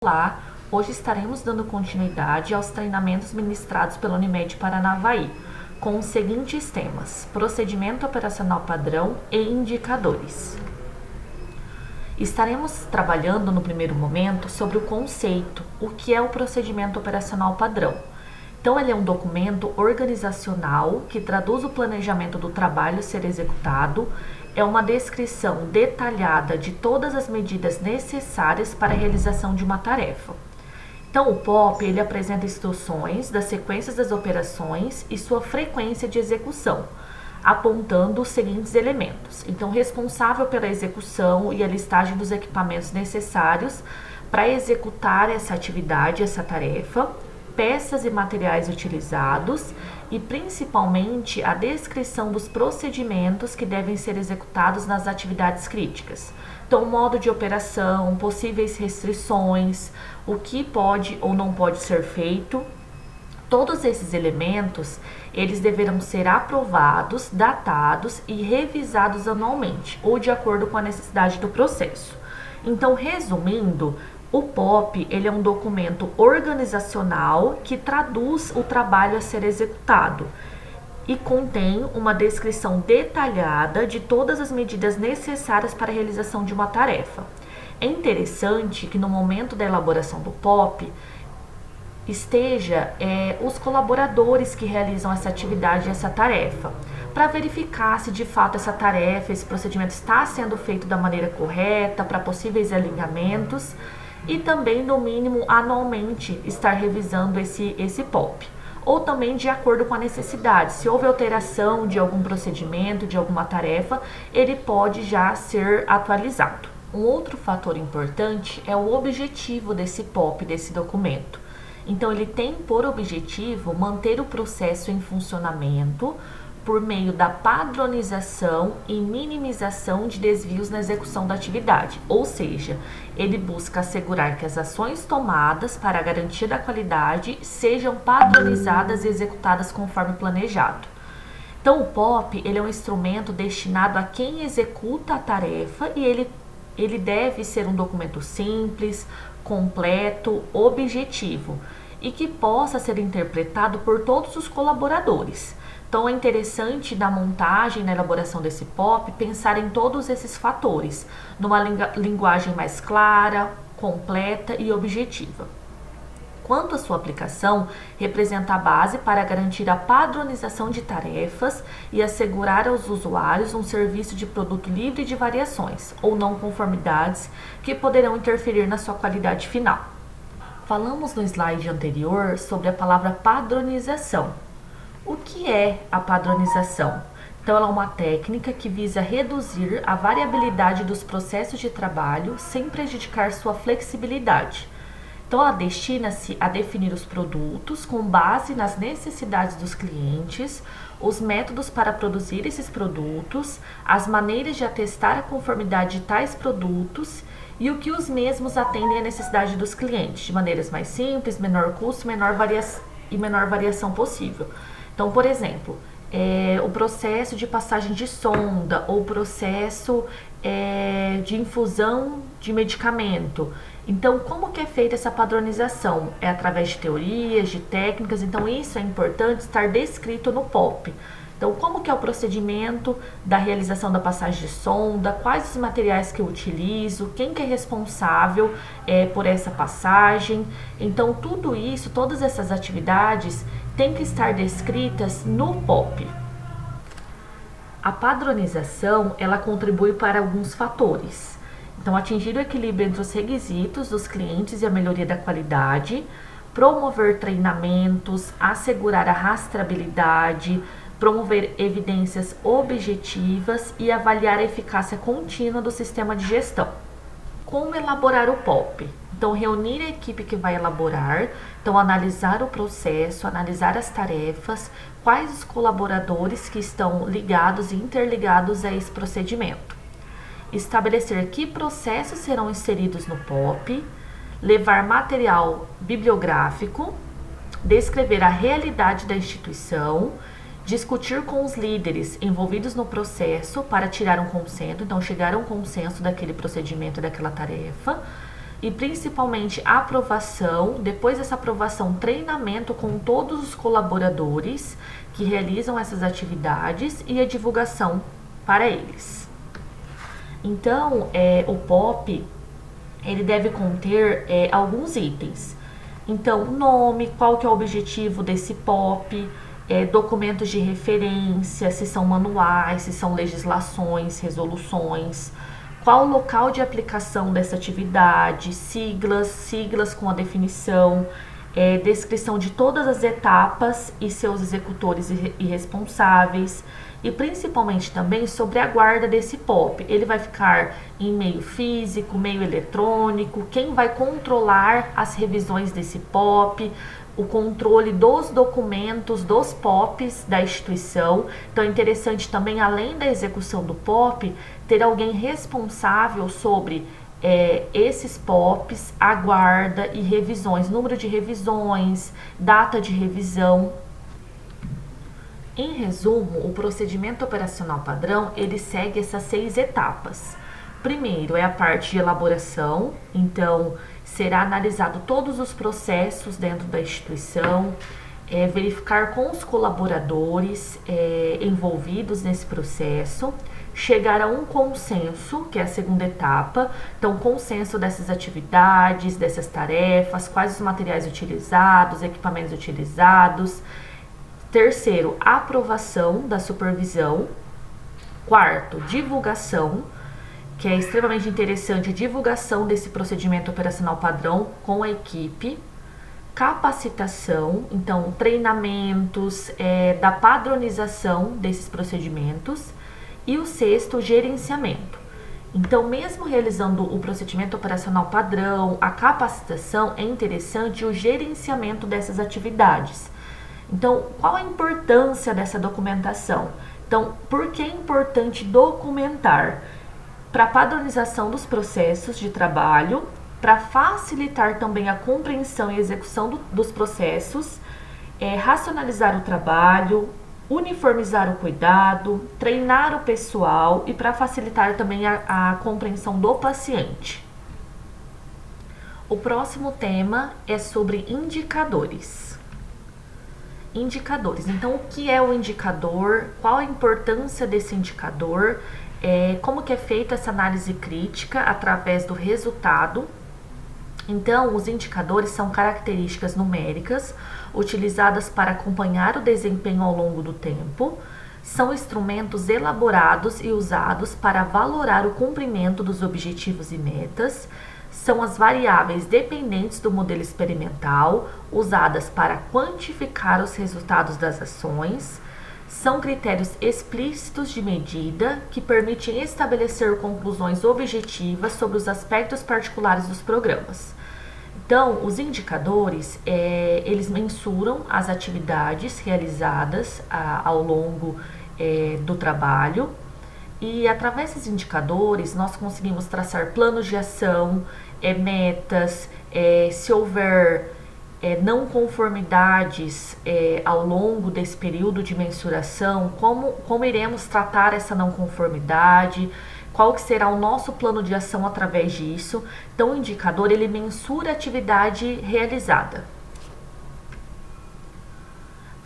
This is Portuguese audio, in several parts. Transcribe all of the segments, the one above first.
Olá, hoje estaremos dando continuidade aos treinamentos ministrados pela Unimed Paranavaí, com os seguintes temas: procedimento operacional padrão e indicadores. Estaremos trabalhando no primeiro momento sobre o conceito, o que é o procedimento operacional padrão. Então, ele é um documento organizacional que traduz o planejamento do trabalho a ser executado, é uma descrição detalhada de todas as medidas necessárias para a realização de uma tarefa. Então, o POP ele apresenta instruções das sequências das operações e sua frequência de execução, apontando os seguintes elementos. Então, responsável pela execução e a listagem dos equipamentos necessários para executar essa atividade, essa tarefa, peças e materiais utilizados e principalmente a descrição dos procedimentos que devem ser executados nas atividades críticas. Então, modo de operação, possíveis restrições, o que pode ou não pode ser feito. Todos esses elementos, eles deverão ser aprovados, datados e revisados anualmente, ou de acordo com a necessidade do processo. Então, resumindo, o POP ele é um documento organizacional que traduz o trabalho a ser executado e contém uma descrição detalhada de todas as medidas necessárias para a realização de uma tarefa. É interessante que no momento da elaboração do POP esteja os colaboradores que realizam essa atividade, essa tarefa, para verificar se de fato essa tarefa, esse procedimento está sendo feito da maneira correta, para possíveis alinhamentos, e também, no mínimo, anualmente estar revisando esse POP. Ou também de acordo com a necessidade. Se houve alteração de algum procedimento, de alguma tarefa, ele pode já ser atualizado. Um outro fator importante é o objetivo desse POP, desse documento. Então, ele tem por objetivo manter o processo em funcionamento por meio da padronização e minimização de desvios na execução da atividade, ou seja, ele busca assegurar que as ações tomadas para a garantia da qualidade sejam padronizadas e executadas conforme planejado. Então, o POP ele é um instrumento destinado a quem executa a tarefa e ele deve ser um documento simples, completo, objetivo e que possa ser interpretado por todos os colaboradores. Então, é interessante na montagem, na elaboração desse POP, pensar em todos esses fatores, numa linguagem mais clara, completa e objetiva. Quanto à sua aplicação, representa a base para garantir a padronização de tarefas e assegurar aos usuários um serviço de produto livre de variações ou não conformidades que poderão interferir na sua qualidade final. Falamos no slide anterior sobre a palavra padronização. O que é a padronização? Então, ela é uma técnica que visa reduzir a variabilidade dos processos de trabalho sem prejudicar sua flexibilidade. Então, ela destina-se a definir os produtos com base nas necessidades dos clientes, os métodos para produzir esses produtos, as maneiras de atestar a conformidade de tais produtos e o que os mesmos atendem à necessidade dos clientes, de maneiras mais simples, menor custo e menor variação possível. Então, por exemplo, o processo de passagem de sonda ou processo de infusão de medicamento. Então, como que é feita essa padronização? É através de teorias, de técnicas, então isso é importante estar descrito no POP. Então, como que é o procedimento da realização da passagem de sonda, quais os materiais que eu utilizo, quem que é responsável por essa passagem. Então, tudo isso, todas essas atividades têm que estar descritas no POP. A padronização, ela contribui para alguns fatores. Então, atingir o equilíbrio entre os requisitos dos clientes e a melhoria da qualidade, promover treinamentos, assegurar a rastreabilidade, promover evidências objetivas e avaliar a eficácia contínua do sistema de gestão. Como elaborar o POP? Então, reunir a equipe que vai elaborar, então analisar o processo, analisar as tarefas, quais os colaboradores que estão ligados e interligados a esse procedimento. Estabelecer que processos serão inseridos no POP, levar material bibliográfico, descrever a realidade da instituição, discutir com os líderes envolvidos no processo para tirar um consenso, então chegar a um consenso daquele procedimento e daquela tarefa, e principalmente a aprovação, depois dessa aprovação, treinamento com todos os colaboradores que realizam essas atividades e a divulgação para eles. Então, o POP, ele deve conter alguns itens. Então, nome, qual que é o objetivo desse POP, documentos de referência, se são manuais, se são legislações, resoluções, qual o local de aplicação dessa atividade, siglas com a definição, descrição de todas as etapas e seus executores e responsáveis, e principalmente também sobre a guarda desse POP. Ele vai ficar em meio físico, meio eletrônico, quem vai controlar as revisões desse POP, o controle dos documentos, dos POPs da instituição. Então é interessante também, além da execução do POP, ter alguém responsável sobre esses POPs, a guarda e revisões, número de revisões, data de revisão. Em resumo, o procedimento operacional padrão, ele segue essas 6 etapas. Primeiro é a parte de elaboração, então será analisado todos os processos dentro da instituição, verificar com os colaboradores envolvidos nesse processo, chegar a um consenso, que é a segunda etapa, então consenso dessas atividades, dessas tarefas, quais os materiais utilizados, equipamentos utilizados. Terceiro, aprovação da supervisão. Quarto, divulgação, que é extremamente interessante, a divulgação desse procedimento operacional padrão com a equipe. Capacitação, então treinamentos da padronização desses procedimentos. E o sexto, gerenciamento. Então, mesmo realizando o procedimento operacional padrão, a capacitação, é interessante o gerenciamento dessas atividades. Então, qual a importância dessa documentação? Então, por que é importante documentar? Para a padronização dos processos de trabalho, para facilitar também a compreensão e execução dos processos, racionalizar o trabalho, uniformizar o cuidado, treinar o pessoal e para facilitar também a compreensão do paciente. O próximo tema é sobre indicadores. Indicadores. Então, o que é o indicador? Qual a importância desse indicador? Como que é feita essa análise crítica através do resultado? Então, os indicadores são características numéricas utilizadas para acompanhar o desempenho ao longo do tempo. São instrumentos elaborados e usados para valorar o cumprimento dos objetivos e metas. São as variáveis dependentes do modelo experimental, usadas para quantificar os resultados das ações. São critérios explícitos de medida que permitem estabelecer conclusões objetivas sobre os aspectos particulares dos programas. Então, os indicadores, eles mensuram as atividades realizadas ao longo do trabalho, e através desses indicadores nós conseguimos traçar planos de ação, metas, se houver não conformidades ao longo desse período de mensuração, como iremos tratar essa não conformidade, qual que será o nosso plano de ação através disso. Então, o indicador, ele mensura a atividade realizada.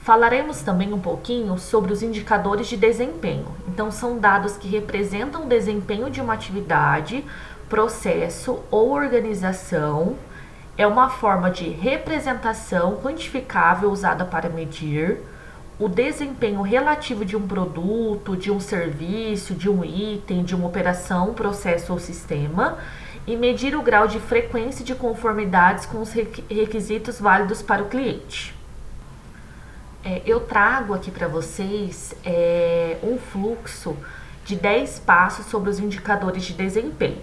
Falaremos também um pouquinho sobre os indicadores de desempenho. Então, são dados que representam o desempenho de uma atividade, processo ou organização. É uma forma de representação quantificável usada para medir o desempenho relativo de um produto, de um serviço, de um item, de uma operação, processo ou sistema, e medir o grau de frequência de conformidades com os requisitos válidos para o cliente. Eu trago aqui para vocês um fluxo de 10 passos sobre os indicadores de desempenho.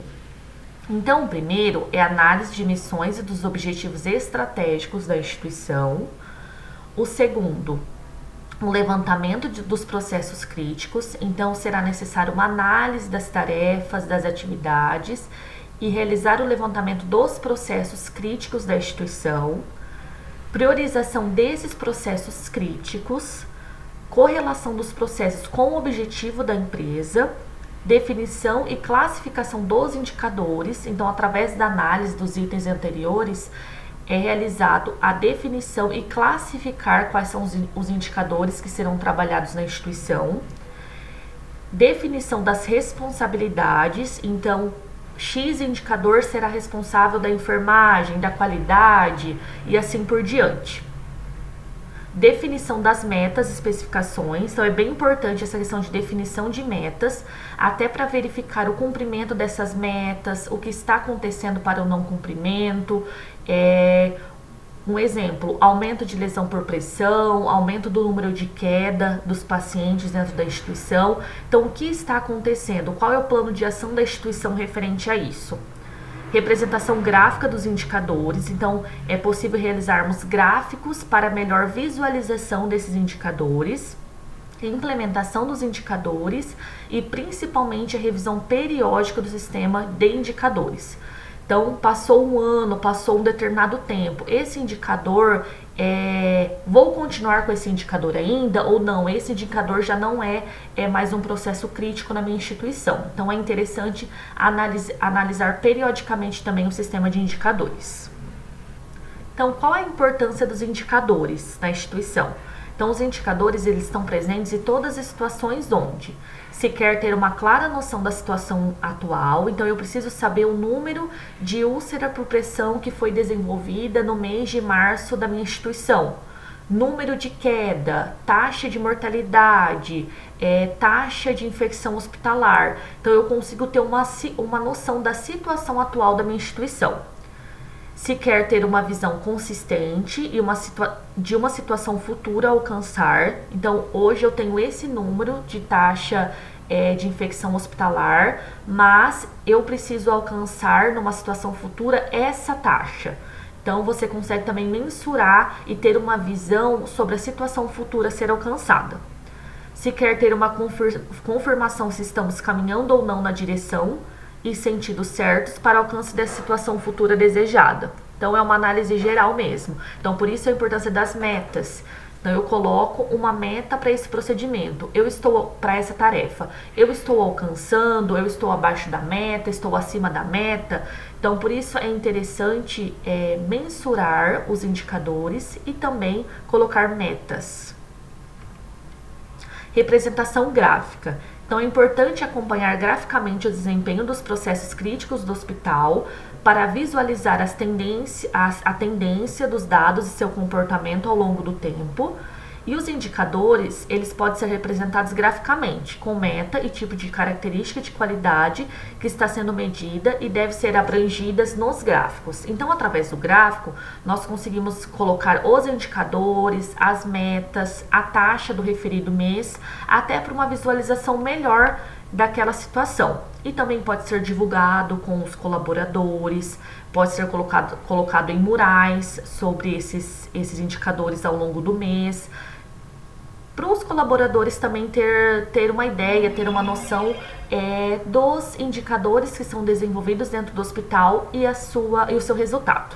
Então, o primeiro é a análise de missões e dos objetivos estratégicos da instituição. O segundo, o levantamento dos processos críticos. Então, será necessário uma análise das tarefas, das atividades e realizar o levantamento dos processos críticos da instituição. Priorização desses processos críticos, correlação dos processos com o objetivo da empresa, definição e classificação dos indicadores. Então, através da análise dos itens anteriores, é realizado a definição e classificar quais são os indicadores que serão trabalhados na instituição. Definição das responsabilidades, então, X indicador será responsável da enfermagem, da qualidade e assim por diante. Definição das metas e especificações, então é bem importante essa questão de definição de metas, até para verificar o cumprimento dessas metas, o que está acontecendo para o não cumprimento. Um exemplo, aumento de lesão por pressão, aumento do número de queda dos pacientes dentro da instituição. Então, o que está acontecendo? Qual é o plano de ação da instituição referente a isso? Representação gráfica dos indicadores, então é possível realizarmos gráficos para melhor visualização desses indicadores, implementação dos indicadores e principalmente a revisão periódica do sistema de indicadores. Então, passou um ano, passou um determinado tempo, esse indicador, vou continuar com esse indicador ainda ou não? Esse indicador já não é mais um processo crítico na minha instituição. Então, é interessante analisar periodicamente também o sistema de indicadores. Então, qual a importância dos indicadores na instituição? Então, os indicadores eles estão presentes em todas as situações onde se quer ter uma clara noção da situação atual, então eu preciso saber o número de úlcera por pressão que foi desenvolvida no mês de março da minha instituição, número de queda, taxa de mortalidade, taxa de infecção hospitalar. Então eu consigo ter uma noção da situação atual da minha instituição. Se quer ter uma visão consistente e de uma situação futura a alcançar, então hoje eu tenho esse número de taxa de infecção hospitalar, mas eu preciso alcançar numa situação futura essa taxa. Então você consegue também mensurar e ter uma visão sobre a situação futura a ser alcançada. Se quer ter uma confirmação se estamos caminhando ou não na direção e sentidos certos para alcance dessa situação futura desejada. Então, é uma análise geral mesmo. Então, por isso a importância das metas. Então, eu coloco uma meta para esse procedimento. Para essa tarefa. Eu estou alcançando, eu estou abaixo da meta, estou acima da meta. Então, por isso é interessante mensurar os indicadores e também colocar metas. Representação gráfica. Então, é importante acompanhar graficamente o desempenho dos processos críticos do hospital para visualizar a tendência dos dados e seu comportamento ao longo do tempo. E os indicadores, eles podem ser representados graficamente, com meta e tipo de característica de qualidade que está sendo medida e deve ser abrangidas nos gráficos. Então, através do gráfico, nós conseguimos colocar os indicadores, as metas, a taxa do referido mês, até para uma visualização melhor daquela situação. E também pode ser divulgado com os colaboradores, pode ser colocado em murais sobre esses indicadores ao longo do mês, para os colaboradores também ter uma ideia, ter uma noção dos indicadores que são desenvolvidos dentro do hospital e o seu resultado.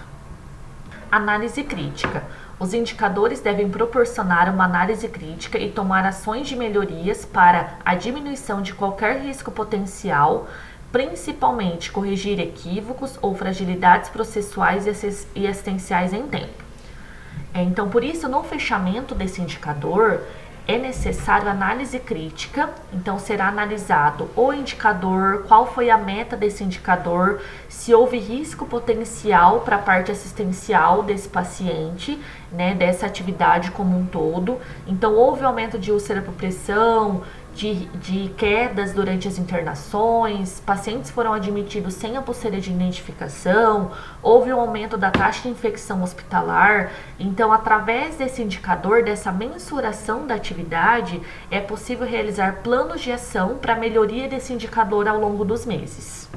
Análise crítica. Os indicadores devem proporcionar uma análise crítica e tomar ações de melhorias para a diminuição de qualquer risco potencial, principalmente corrigir equívocos ou fragilidades processuais e assistenciais em tempo. Então, por isso, no fechamento desse indicador, é necessário análise crítica. Então, será analisado o indicador, qual foi a meta desse indicador, se houve risco potencial para a parte assistencial desse paciente, né, dessa atividade como um todo. Então, houve aumento de úlcera por pressão, de quedas durante as internações, pacientes foram admitidos sem a pulseira de identificação, houve um aumento da taxa de infecção hospitalar. Então, através desse indicador, dessa mensuração da atividade, é possível realizar planos de ação para melhoria desse indicador ao longo dos meses.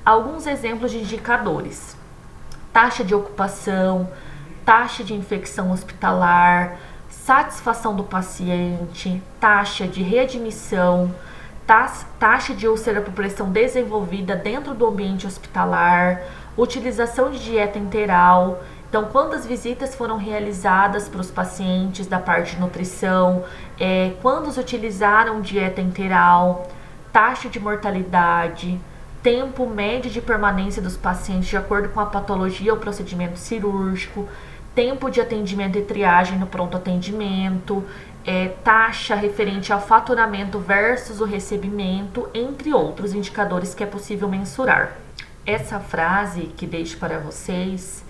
Alguns exemplos de indicadores: taxa de ocupação, taxa de infecção hospitalar, satisfação do paciente, taxa de readmissão, taxa de úlcera por pressão desenvolvida dentro do ambiente hospitalar, utilização de dieta enteral, Então, quantas visitas foram realizadas para os pacientes da parte de nutrição, quantos utilizaram dieta enteral, taxa de mortalidade, tempo médio de permanência dos pacientes de acordo com a patologia ou procedimento cirúrgico, tempo de atendimento e triagem no pronto atendimento, taxa referente ao faturamento versus o recebimento, entre outros indicadores que é possível mensurar. Essa frase que deixo para vocês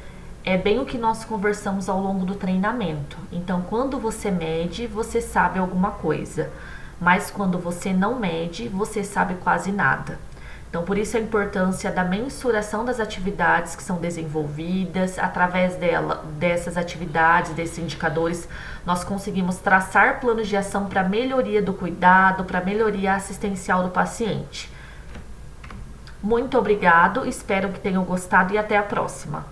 é bem o que nós conversamos ao longo do treinamento. Então, quando você mede, você sabe alguma coisa, mas quando você não mede, você sabe quase nada. Então, por isso a importância da mensuração das atividades que são desenvolvidas. Através dessas atividades, desses indicadores, nós conseguimos traçar planos de ação para melhoria do cuidado, para melhoria assistencial do paciente. Muito obrigado, espero que tenham gostado e até a próxima.